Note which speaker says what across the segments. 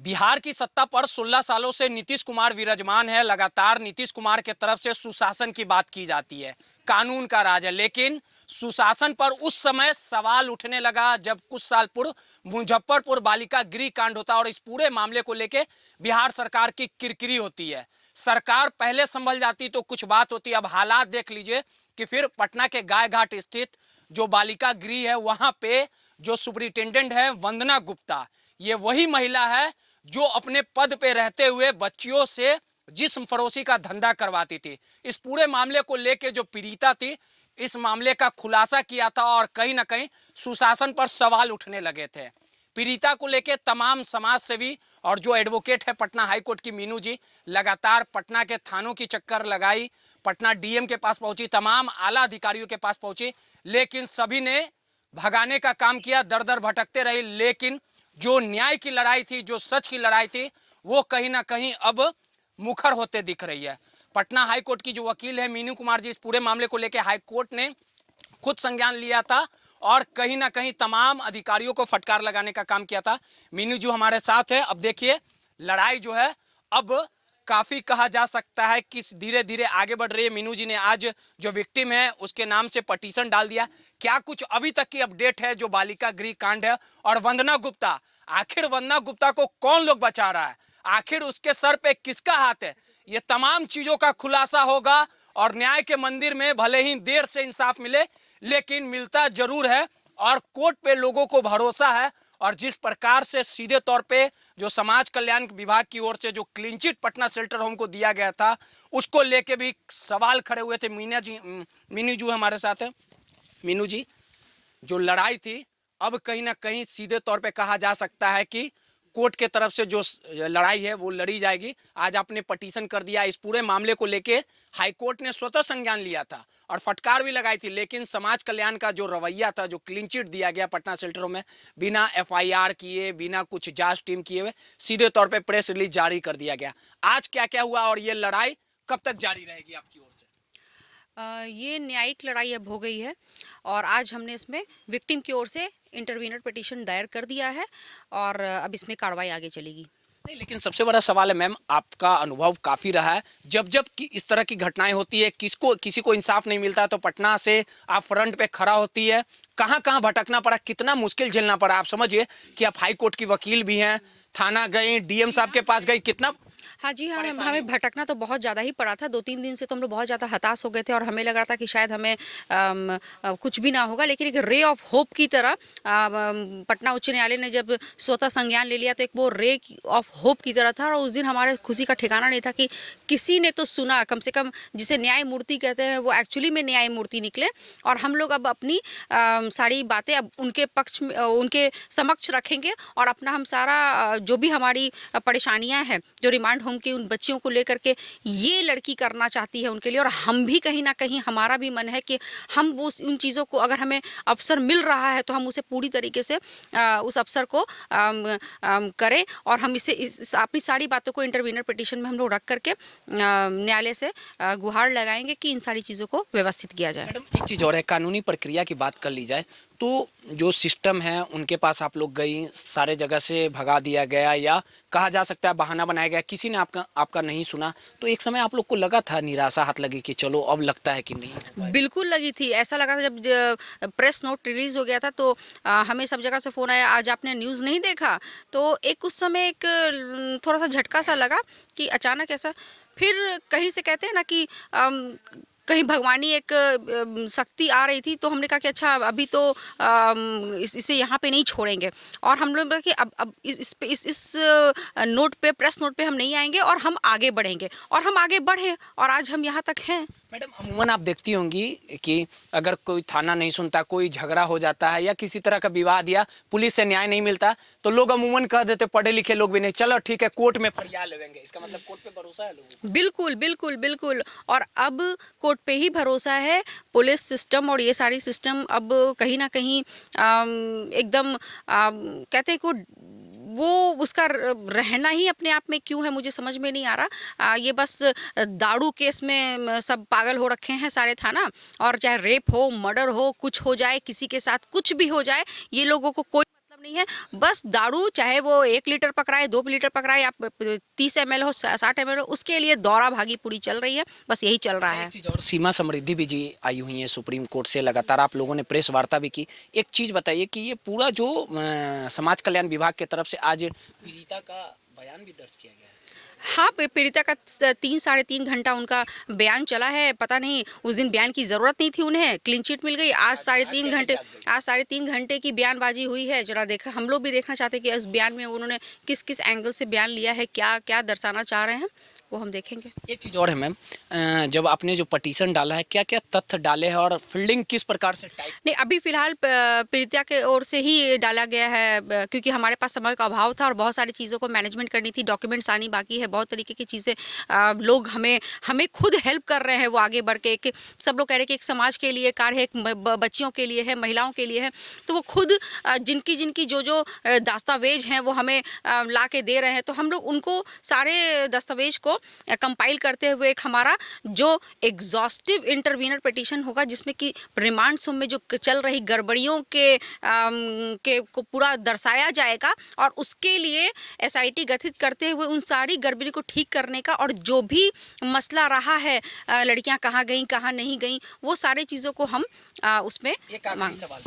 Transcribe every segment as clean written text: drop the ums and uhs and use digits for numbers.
Speaker 1: बिहार की सत्ता पर 16 सालों से नीतीश कुमार विराजमान है। लगातार नीतीश कुमार के तरफ से सुशासन की बात की जाती है, कानून का राज है, लेकिन सुशासन पर उस समय सवाल उठने लगा जब कुछ साल पूर्व मुजफ्फरपुर बालिका गृह कांड होता और इस पूरे मामले को लेकर बिहार सरकार की किरकिरी होती है। सरकार पहले संभल जाती तो कुछ बात होती। अब हालात देख लीजिए कि फिर पटना के गाय घाट स्थित जो बालिका गृह है वहां पे जो सुपरिटेंडेंट है वंदना गुप्ता, ये वही महिला है जो अपने पद पे रहते हुए बच्चियों से जिस्म फरोशी का धंधा करवाती थी। इस पूरे मामले को लेके जो पीड़िता थी, इस मामले का खुलासा किया था और कहीं ना कहीं सुशासन पर सवाल उठने लगे थे। पीड़िता को लेके तमाम समाज सेवी और जो एडवोकेट है पटना हाईकोर्ट की मीनू जी, लगातार पटना के थानों की चक्कर लगाई, पटना डीएम के पास पहुंची, तमाम आला अधिकारियों के पास पहुंची, लेकिन सभी ने भगाने का काम किया, दर दर भटकते रही। लेकिन जो न्याय की लड़ाई थी, जो सच की लड़ाई थी, वो कहीं ना कहीं अब मुखर होते दिख रही है। पटना हाईकोर्ट की जो वकील है मीनू कुमार जी, इस पूरे मामले को लेकर हाईकोर्ट ने खुद संज्ञान लिया था और कहीं ना कहीं तमाम अधिकारियों को फटकार लगाने का काम किया था। मीनू जी हमारे साथ है। अब देखिए लड़ाई जो है अब काफी कहा जा सकता है कि धीरे धीरे आगे बढ़ रही है। मीनू जी ने आज जो विक्टिम है उसके नाम से पटिशन डाल दिया। क्या कुछ अभी तक की अपडेट है जो बालिका गृह कांड है? और वंदना गुप्ता, आखिर वंदना गुप्ता को कौन लोग बचा रहा है? आखिर उसके सर पे किसका हाथ है? ये तमाम चीजों का खुलासा होगा और न्याय के मंदिर में भले ही देर से इंसाफ मिले, लेकिन मिलता जरूर है और कोर्ट पे लोगों को भरोसा है। और जिस प्रकार से सीधे तौर पे जो समाज कल्याण विभाग की ओर से जो clean chit Patna shelter home को दिया गया था, उसको लेके भी सवाल खड़े हुए थे। मीनू जी हमारे साथ है। मीनू जी, जो लड़ाई थी अब कहीं ना कहीं सीधे तौर पे कहा जा सकता है कि कोर्ट के तरफ से जो लड़ाई है वो लड़ी जाएगी। आज आपने पटिशन कर दिया, इस पूरे मामले को लेके हाईकोर्ट ने स्वतः संज्ञान लिया था और फटकार भी लगाई थी, लेकिन समाज कल्याण का जो रवैया था, जो क्लीन चिट दिया गया पटना शेल्टरों में, बिना एफआईआर किए, बिना कुछ जांच टीम किए हुए सीधे तौर पे प्रेस रिलीज जारी कर दिया गया। आज क्या क्या हुआ और ये लड़ाई कब तक जारी रहेगी आपकी ओर से?
Speaker 2: ये न्यायिक लड़ाई अब हो गई है और आज हमने इसमें विक्टिम की ओर से इंटरवीनर पिटीशन दायर कर दिया है और अब इसमें कार्रवाई आगे चलेगी।
Speaker 1: नहीं, लेकिन सबसे बड़ा सवाल है मैम, आपका अनुभव काफी रहा है, जब जब कि इस तरह की घटनाएं होती है, किसी को इंसाफ नहीं मिलता तो पटना से आप फ्रंट पे खड़ा होती है, कहां कहां भटकना पड़ा, कितना मुश्किल झेलना पड़ा। आप समझिए कि आप हाई कोर्ट की वकील भी हैं, थाना गए, डीएम साहब के पास गए, कितना
Speaker 2: हाँ जी, हाँ, हमें
Speaker 1: परेशानी।
Speaker 2: भटकना तो बहुत ज़्यादा ही पड़ा था। 2-3 दिन से तो हम लोग बहुत ज़्यादा हताश हो गए थे और हमें लग रहा था कि शायद हमें कुछ भी ना होगा, लेकिन एक रे ऑफ होप की तरह पटना उच्च न्यायालय ने जब स्वतः संज्ञान ले लिया तो एक वो रे ऑफ होप की तरह था। और उस दिन हमारे खुशी का ठिकाना नहीं था कि किसी ने तो सुना, कम से कम जिसे न्यायमूर्ति कहते हैं वो एक्चुअली में न्यायमूर्ति निकले। और हम लोग अब अपनी सारी बातें अब उनके पक्ष में, उनके समक्ष रखेंगे और अपना हम सारा जो भी हमारी परेशानियां हैं, जो रिमांड होम की उन बच्चियों को लेकर के ये लड़की करना चाहती है उनके लिए, और हम भी कहीं ना कहीं हमारा भी मन है कि हम वो उन चीज़ों को, अगर हमें अवसर मिल रहा है तो हम उसे पूरी तरीके से उस अवसर को करें। और हम इसे अपनी सारी बातों को इंटरवीनर पिटीशन में हम लोग रख करके न्यायालय से गुहार लगाएंगे कि इन सारी चीज़ों को व्यवस्थित किया जाए।
Speaker 1: मैडम एक चीज़ और है, कानूनी प्रक्रिया की बात कर ली जाए तो जो सिस्टम है उनके पास आप लोग गई, सारे जगह से भगा दिया गया या कहा जा सकता है बहाना बनाया गया, किसी ने आपका नहीं सुना, तो एक समय आप लोग को लगा था, निराशा हाथ लगी कि चलो अब लगता है कि नहीं?
Speaker 2: बिल्कुल लगी थी। ऐसा लगा था जब प्रेस नोट रिलीज हो गया था तो हमें सब जगह से फ़ोन आया, आज आपने न्यूज़ नहीं देखा? तो एक उस समय एक थोड़ा सा झटका सा लगा कि अचानक ऐसा। फिर कहीं से कहते हैं ना कि कहीं भगवानी एक शक्ति आ रही थी, तो हमने कहा कि अच्छा अभी तो इसे यहाँ पे नहीं छोड़ेंगे। और हम लोग कि अब इस नोट पे, प्रेस नोट पे हम नहीं आएंगे और हम आगे बढ़ेंगे, और हम आगे बढ़े और आज हम यहाँ तक हैं।
Speaker 1: मैडम अमूमन आप देखती होंगी कि अगर कोई थाना नहीं सुनता, कोई झगड़ा हो जाता है या किसी तरह का विवाद या पुलिस से न्याय नहीं मिलता, तो लोग अमूमन कह देते, पढ़े लिखे लोग भी नहीं, चलो ठीक है कोर्ट में फरियाद लेंगे। इसका मतलब कोर्ट पे भरोसा है लोगों को?
Speaker 2: बिल्कुल बिल्कुल बिल्कुल। और अब कोर्ट पे ही भरोसा है। पुलिस सिस्टम और ये सारी सिस्टम अब कहीं ना कहीं एकदम कहते हैं को वो उसका रहना ही अपने आप में क्यों है मुझे समझ में नहीं आ रहा। ये बस दारू केस में सब पागल हो रखे हैं सारे थाना, और चाहे रेप हो, मर्डर हो, कुछ हो जाए, किसी के साथ कुछ भी हो जाए, ये लोगों को कोई मतलब नहीं है, बस दारू चाहे वो 1 लीटर पकड़ाए, 2 लीटर पकड़ाए या 30 ml हो, 60 ml हो, उसके लिए दौड़ा भागी पूरी चल रही है, बस यही चल रहा है।
Speaker 1: एक चीज और, सीमा समृद्धि भी जी आई हुई है सुप्रीम कोर्ट से, लगातार आप लोगों ने प्रेस वार्ता भी की। एक चीज बताइए कि ये पूरा जो समाज कल्याण विभाग की तरफ से आज पीड़िता का बयान भी दर्ज किया गया है।
Speaker 2: हाँ, पीड़िता का 3 साढ़े 3 घंटा उनका बयान चला है। पता नहीं उस दिन बयान की ज़रूरत नहीं थी, उन्हें क्लीन चिट मिल गई। आज साढ़े तीन घंटे की बयानबाजी हुई है। जरा देखा, हम लोग भी देखना चाहते हैं कि इस बयान में उन्होंने किस किस एंगल से बयान लिया है, क्या क्या दर्शाना चाह रहे हैं, वो हम देखेंगे।
Speaker 1: एक चीज़ और है मैम, जब आपने जो पटिशन डाला है, क्या क्या तथ्य डाले हैं और फील्डिंग किस प्रकार से टाइप?
Speaker 2: नहीं, अभी फिलहाल पीड़िता के ओर से ही डाला गया है, क्योंकि हमारे पास समय का अभाव था और बहुत सारी चीज़ों को मैनेजमेंट करनी थी, डॉक्यूमेंट्स आनी बाकी है, बहुत तरीके की चीज़ें। लोग हमें हमें खुद हेल्प कर रहे हैं, वो आगे बढ़ के। सब लोग कह रहे हैं कि एक समाज के लिए कार्य है, एक बच्चियों के लिए है, महिलाओं के लिए है, तो वो खुद जिनकी जिनकी जो जो दस्तावेज हैं वो हमें ला के दे रहे हैं, तो हम लोग उनको सारे दस्तावेज को कंपाइल करते हुए एक हमारा जो एग्जॉस्टिव इंटरवीनर पिटीशन होगा, जिसमें कि रिमांड्स में जो चल रही गड़बड़ियों के को पूरा दर्शाया जाएगा और उसके लिए एसआईटी गठित करते हुए उन सारी गड़बड़ी को ठीक करने का, और जो भी मसला रहा है, लड़कियां कहाँ गई कहाँ नहीं गई, वो सारी चीज़ों को हम उसमें
Speaker 1: एक आखिरी सवाल,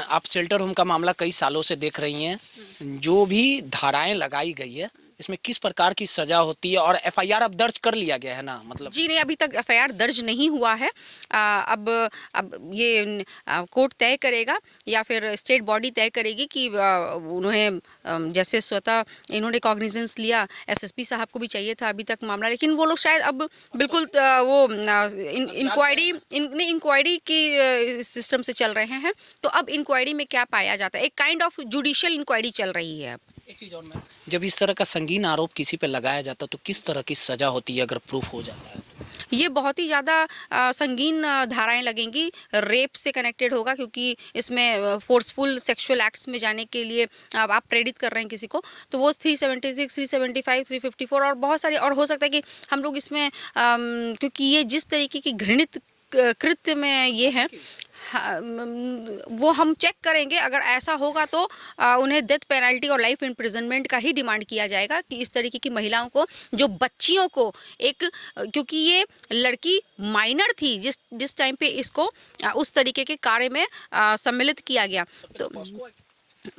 Speaker 1: आप शेल्टर होम का मामला कई सालों से देख रही हैं, जो भी धाराएं लगाई गई है इसमें किस प्रकार की सजा होती है, और एफआईआर अब दर्ज कर लिया गया है ना? मतलब
Speaker 2: जी नहीं, अभी तक एफआईआर दर्ज नहीं हुआ है। अब ये कोर्ट तय करेगा या फिर स्टेट बॉडी तय करेगी कि उन्हें जैसे स्वतः इन्होंने कॉग्निजेंस लिया, एसएसपी साहब को भी चाहिए था अभी तक मामला, लेकिन वो लोग शायद अब बिल्कुल वो इंक्वायरी की सिस्टम से चल रहे हैं, तो अब इंक्वायरी में क्या पाया जाता है, एक काइंड ऑफ जुडिशियल इंक्वायरी चल रही है अब।
Speaker 1: एक चीज़ और मैम, जब इस तरह का संगीन आरोप किसी पे लगाया जाता है तो किस तरह की सजा होती है अगर प्रूफ हो जाता है?
Speaker 2: ये बहुत ही ज़्यादा संगीन धाराएं लगेंगी, रेप से कनेक्टेड होगा, क्योंकि इसमें फोर्सफुल सेक्सुअल एक्ट्स में जाने के लिए अब आप प्रेरित कर रहे हैं किसी को, तो वो 376, 375, 354 और बहुत सारे और हो सकता है कि हम लोग इसमें क्योंकि ये जिस तरीके की घृणित कृत्य में ये है, वो हम चेक करेंगे। अगर ऐसा होगा तो उन्हें डेथ पेनल्टी और लाइफ इम्प्रिजनमेंट का ही डिमांड किया जाएगा कि इस तरीके की महिलाओं को, जो बच्चियों को क्योंकि ये लड़की माइनर थी जिस टाइम पे इसको उस तरीके के कार्य में सम्मिलित किया गया, तो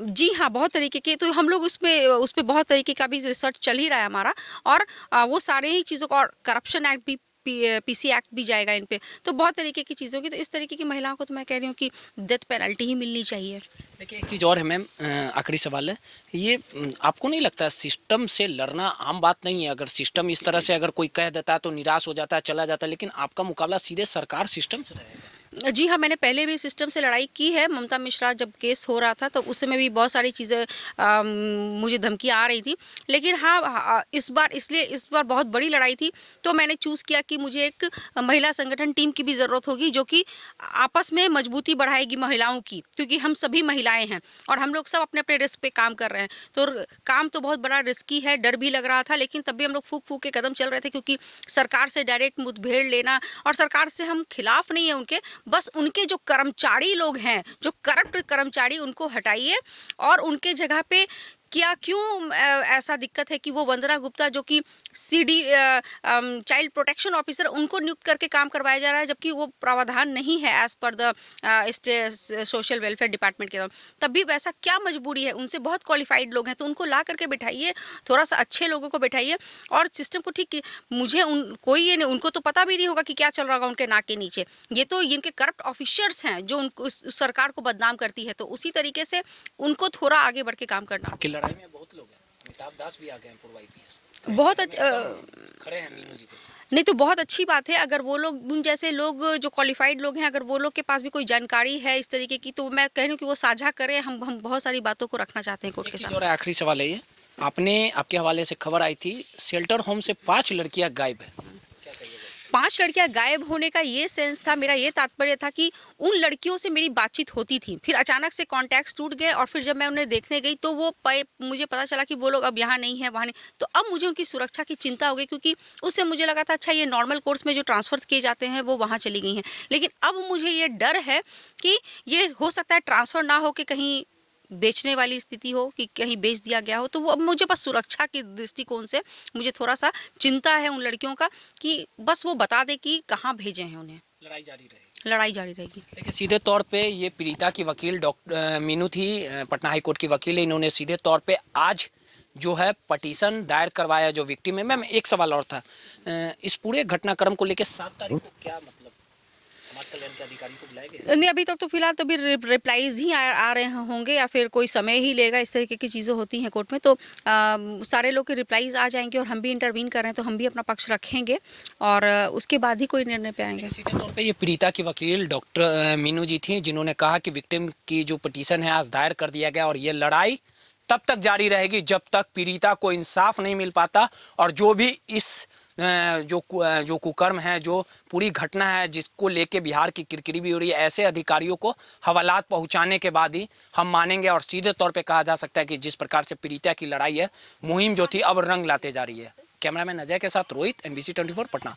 Speaker 2: जी हाँ, बहुत तरीके के, तो हम लोग उस पर बहुत तरीके का भी रिसर्च चल ही रहा है हमारा, और वो सारे ही चीज़ों को, और करप्शन एक्ट भी, पीसी एक्ट भी जाएगा इन पे, तो बहुत तरीके की चीज़ों की, तो इस तरीके की महिलाओं को तो मैं कह रही हूँ कि डेथ पेनल्टी ही मिलनी चाहिए।
Speaker 1: देखिए, एक चीज़ और है मैम, आखिरी सवाल है ये, आपको नहीं लगता सिस्टम से लड़ना आम बात नहीं है? अगर सिस्टम इस तरह से अगर कोई कह देता है तो निराश हो जाता है, चला जाता है, लेकिन आपका मुकाबला सीधे सरकार सिस्टम से रहेगा।
Speaker 2: जी हाँ, मैंने पहले भी सिस्टम से लड़ाई की है। ममता मिश्रा जब केस हो रहा था तो उस समय भी बहुत सारी चीज़ें मुझे धमकियाँ आ रही थी, लेकिन हाँ, इस बार बहुत बड़ी लड़ाई थी, तो मैंने चूज़ किया कि मुझे एक महिला संगठन टीम की भी ज़रूरत होगी, जो कि आपस में मजबूती बढ़ाएगी महिलाओं की, क्योंकि हम सभी महिलाएं हैं और हम लोग सब अपने अपने रिस्क पे काम कर रहे हैं। तो काम तो बहुत बड़ा रिस्की है, डर भी लग रहा था, लेकिन तब भी हम लोग फूक फूक के कदम चल रहे थे, क्योंकि सरकार से डायरेक्ट मुठभेड़ लेना, और सरकार से हम खिलाफ नहीं है उनके, बस उनके जो कर्मचारी लोग हैं, जो करप्ट कर्मचारी, उनको हटाइए, और उनके जगह पे क्यों ऐसा दिक्कत है कि वो वंदना गुप्ता जो कि सीडी चाइल्ड प्रोटेक्शन ऑफिसर, उनको नियुक्त करके काम करवाया जा रहा है, जबकि वो प्रावधान नहीं है as per the social welfare department के तरफ। तब भी वैसा क्या मजबूरी है, उनसे बहुत क्वालिफाइड लोग हैं, तो उनको ला करके बैठाइए, थोड़ा सा अच्छे लोगों को बैठाइए और सिस्टम को ठीक। मुझे कोई ये नहीं, उनको तो पता भी नहीं होगा कि क्या चल रहा होगा उनके नाक के नीचे, ये तो इनके करप्ट ऑफिसर्स हैं जो उनको उस सरकार को बदनाम करती है, तो उसी तरीके से उनको थोड़ा आगे बढ़ के काम करना।
Speaker 1: लड़ाई में बहुत लोग हैं, अमिताभ दास भी आ गए हैं, पूर्व आईपीएस,
Speaker 2: बहुत
Speaker 1: खड़े हैं मीनू जी के साथ।
Speaker 2: नहीं तो बहुत अच्छी बात है, अगर वो लोग, उन जैसे लोग जो क्वालिफाइड लोग हैं, अगर वो लोग के पास भी कोई जानकारी है इस तरीके की, तो मैं कह रही हूँ कि वो साझा करें। हम बहुत सारी बातों को रखना चाहते हैं कोर्ट के साथ।
Speaker 1: और आखिरी सवाल है ये, आपके हवाले से खबर आई थी शेल्टर होम से 5 लड़कियां गायब है,
Speaker 2: 5 लड़कियां गायब होने का ये सेंस था, मेरा ये तात्पर्य था कि उन लड़कियों से मेरी बातचीत होती थी, फिर अचानक से कॉन्टैक्ट्स टूट गए, और फिर जब मैं उन्हें देखने गई तो मुझे पता चला कि वो लोग अब यहाँ नहीं है, वहाँ नहीं। तो अब मुझे उनकी सुरक्षा की चिंता हो गई, क्योंकि उससे मुझे लगा था अच्छा ये नॉर्मल कोर्स में जो ट्रांसफर्स किए जाते हैं वो वहाँ चली गई हैं, लेकिन अब मुझे ये डर है कि ये हो सकता है ट्रांसफ़र ना हो के कहीं बेचने वाली स्थिति हो कि कहीं बेच दिया गया हो, तो वो अब मुझे बस सुरक्षा के दृष्टिकोण से मुझे थोड़ा सा चिंता है उन लड़कियों का कि बस वो बता दे कि कहाँ भेजे हैं उन्हें।
Speaker 1: लड़ाई जारी रहेगी।
Speaker 2: लड़ाई जारी रहेगी।
Speaker 1: देखिए, सीधे तौर पे ये पीड़िता की वकील डॉक्टर मीनू थी, पटना हाई कोर्ट की वकील है। इन्होंने सीधे तौर पे आज जो है पटिशन दायर करवाया जो विक्टिम है। मैम, एक सवाल और था, इस पूरे घटनाक्रम को लेकर 7 तारीख को क्या मतलब समाज कल्याण के अधिकारी को बुलाया गया?
Speaker 2: नहीं, अभी तक तो फिलहाल तो भी रिप्लाईज ही आ रहे होंगे या फिर कोई समय ही लेगा। इस तरीके की चीज़ें होती हैं कोर्ट में, तो सारे लोग के रिप्लाईज आ जाएंगे और हम भी इंटरवीन कर रहे हैं तो हम भी अपना पक्ष रखेंगे और उसके बाद ही कोई निर्णय पे आएंगे।
Speaker 1: सीधे तौर पे ये पीड़िता की वकील डॉक्टर मीनू जी थी, जिन्होंने कहा कि विक्टिम की जो पिटीशन है आज दायर कर दिया गया और ये लड़ाई तब तक जारी रहेगी जब तक पीड़िता को इंसाफ नहीं मिल पाता। और जो भी इस जो कुकर्म है, जो पूरी घटना है जिसको लेके बिहार की किरकिरी भी हो रही है, ऐसे अधिकारियों को हवालात पहुंचाने के बाद ही हम मानेंगे। और सीधे तौर पे कहा जा सकता है कि जिस प्रकार से पीड़िता की लड़ाई है, मुहिम जो थी अब रंग लाते जा रही है। कैमरामैन अजय के साथ रोहित, NBC 24 पटना।